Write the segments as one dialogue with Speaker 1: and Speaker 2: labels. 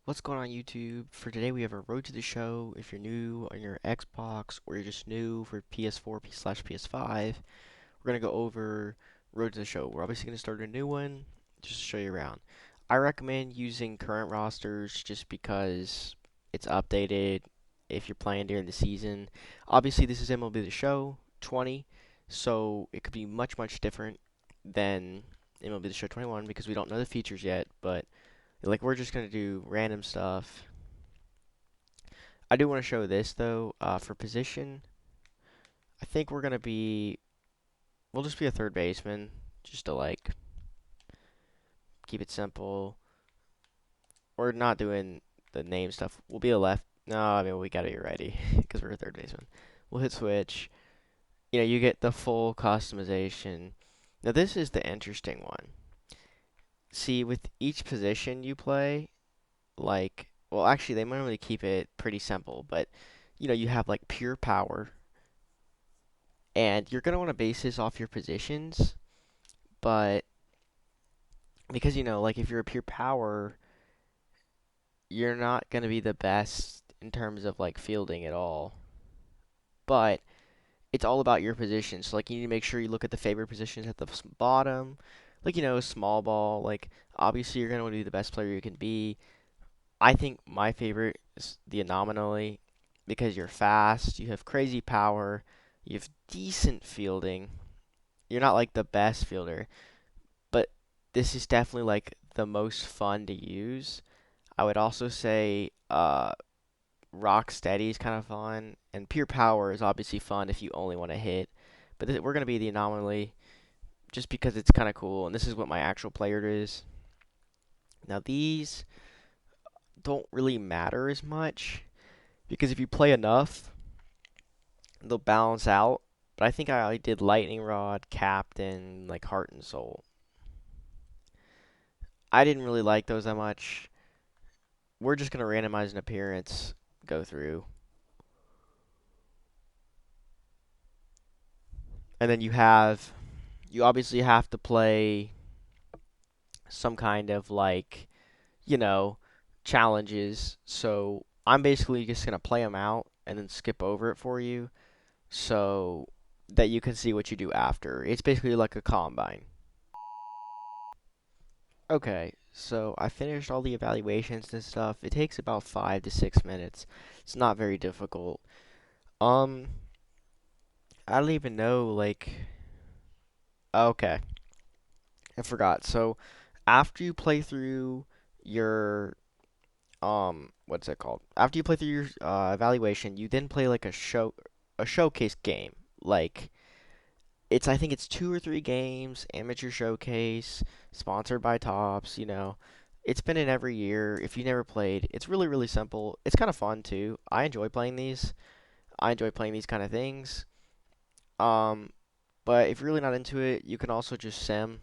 Speaker 1: What's going on YouTube? For today we have a Road to the Show. If you're new on your Xbox or you're just new for PS4 slash PS5, we're going to go over Road to the Show. We're obviously going to start a new one just to show you around. I recommend using current rosters just because it's updated if you're playing during the season. Obviously this is MLB The Show 20, so it could be much different than MLB The Show 21 because we don't know the features yet, but like we're just gonna do random stuff. I do want to show this though. For position, I think we'll just be a third baseman, just to like keep it simple. We're not doing the name stuff. We'll be a left. No, I mean we gotta be ready because we're a third baseman. We'll hit switch. You get the full customization. Now this is the interesting one. See, with each position you play, well, actually they normally keep it pretty simple, but you have like pure power and you're going to want to base this off your positions, but because like if you're a pure power, you're not going to be the best in terms of like fielding at all. But it's all about your position. So like you need to make sure you look at the favorite positions at the bottom. Like small ball, like obviously you're going to want to be the best player you can be. I think my favorite is the anomaly because you're fast, you have crazy power, you have decent fielding. You're not like the best fielder, but this is definitely like the most fun to use. I would also say Rock Steady is kind of fun, and Pure Power is obviously fun if you only want to hit. But we're going to be the anomaly just because it's kind of cool, and this is what my actual player is. Now, these don't really matter as much because if you play enough, they'll balance out. But I think I did Lightning Rod, Captain, like Heart and Soul. I didn't really like those that much. We're just going to randomize an appearance, go through. And then you obviously have to play some kind of like, you know, challenges. So I'm basically just going to play them out and then skip over it for you so that you can see what you do after. It's basically like a combine. Okay, so I finished all the evaluations and stuff. It takes about 5 to 6 minutes. It's not very difficult. Um, I don't even know, like, okay, I forgot. So, after you play through your, what's it called? After you play through your evaluation, you then play like a showcase game. Like, I think it's 2 or 3 games, amateur showcase, sponsored by Tops. It's been in every year. If you never played, it's really simple. It's kind of fun too. I enjoy playing these. I enjoy playing these kind of things. Um, but if you're really not into it, you can also just sim,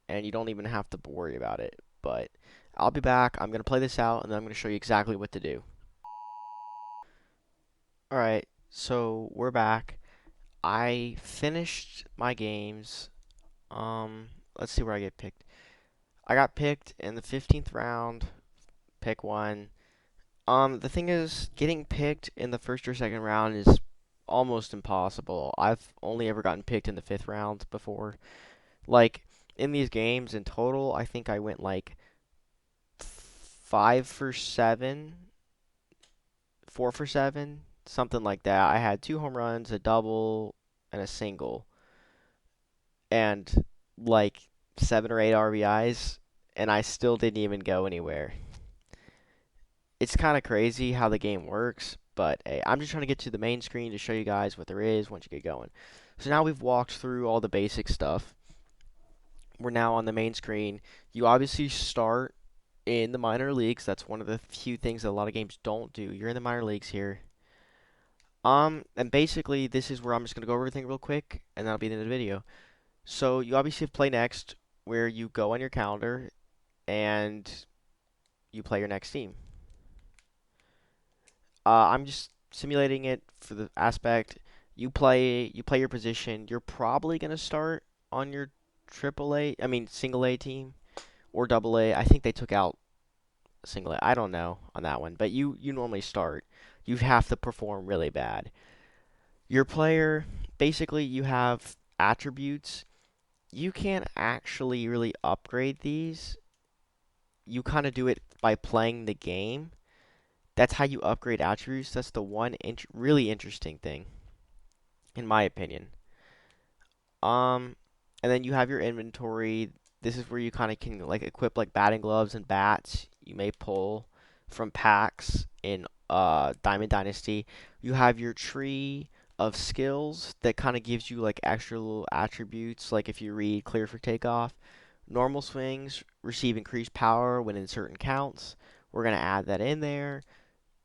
Speaker 1: and you don't even have to worry about it. But I'll be back. I'm gonna play this out, and then I'm gonna show you exactly what to do. All right, so we're back. I finished my games. Let's see where I get picked. I got picked in the 15th round, pick one. The thing is, getting picked in the first or second round is almost impossible. I've only ever gotten picked in the 5th round before. Like, in these games in total, I think I went like 5 for 7, 4 for 7, something like that. I had 2 home runs, a double, and a single, and like 7 or 8 RBIs, and I still didn't even go anywhere. It's kind of crazy how the game works, but hey, I'm just trying to get to the main screen to show you guys what there is once you get going. So now we've walked through all the basic stuff. We're now on the main screen. You obviously start in the minor leagues. That's one of the few things that a lot of games don't do. You're in the minor leagues here. And basically this is where I'm just gonna go over everything real quick, and that'll be the end of the video. So you obviously have play next, where you go on your calendar and you play your next team. I'm just simulating it for the aspect. You play your position. You're probably gonna start on your single A team or double A. I think they took out single A. I don't know on that one, but you normally start. You have to perform really bad. Your player, basically, you have attributes. You can't actually really upgrade these. You kind of do it by playing the game. That's how you upgrade attributes. That's the one really interesting thing, in my opinion. Um, and then you have your inventory. This is where you kind of can like equip like batting gloves and bats. You may pull from packs in Diamond Dynasty. You have your tree of skills that kind of gives you like extra little attributes. Like if you read clear for takeoff, normal swings receive increased power when in certain counts. We're gonna add that in there.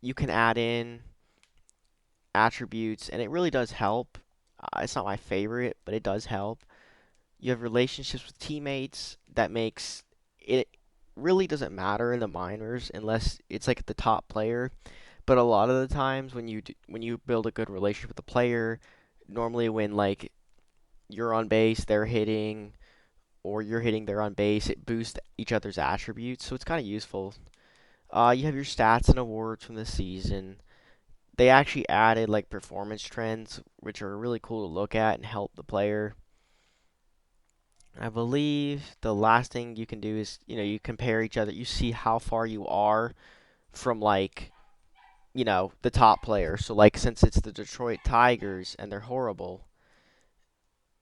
Speaker 1: You can add in attributes, and it really does help. It's not my favorite, but it does help. You have relationships with teammates that makes it really doesn't matter in the minors unless it's like the top player. But a lot of the times when you build a good relationship with the player, normally when like you're on base, they're hitting, or you're hitting, they're on base, it boosts each other's attributes, so it's kind of useful. You have your stats and awards from the season. They actually added like performance trends, which are really cool to look at and help the player. I believe the last thing you can do is, you compare each other. You see how far you are from like, the top player. So like since it's the Detroit Tigers and they're horrible,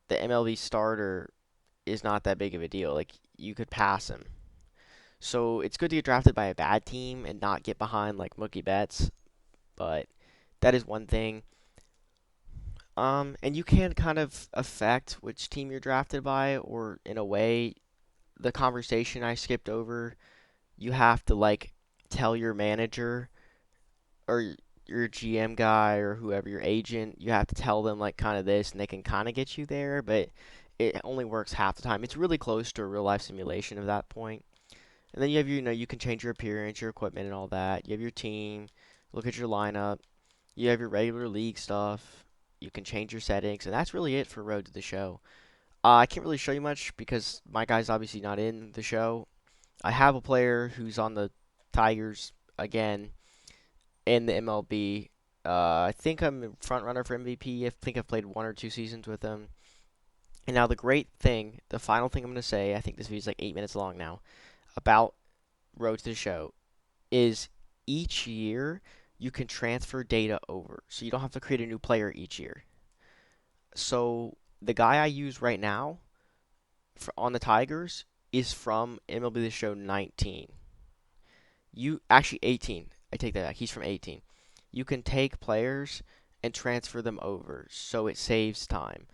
Speaker 1: the MLB starter is not that big of a deal. Like you could pass him. So it's good to get drafted by a bad team and not get behind like Mookie Betts, but that is one thing. And you can kind of affect which team you're drafted by, or in a way, the conversation I skipped over, you have to like tell your manager or your GM guy or whoever your agent, you have to tell them like kind of this, and they can kind of get you there, but it only works half the time. It's really close to a real life simulation of that point. And then you have you can change your appearance, your equipment, and all that. You have your team, look at your lineup. You have your regular league stuff. You can change your settings, and that's really it for Road to the Show. I can't really show you much because my guy's obviously not in the show. I have a player who's on the Tigers again in the MLB. I think I'm a front runner for MVP. I think I've played 1 or 2 seasons with him. And now the great thing, the final thing I'm going to say, I think this video's like 8 minutes long now, about Road to the Show is each year you can transfer data over. So you don't have to create a new player each year. So the guy I use right now on the Tigers is from MLB The Show 19. You actually 18. I take that back. He's from 18. You can take players and transfer them over, so it saves time.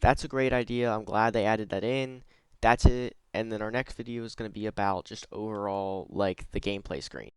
Speaker 1: That's a great idea. I'm glad they added that in. That's it. And then our next video is going to be about just overall like the gameplay screen.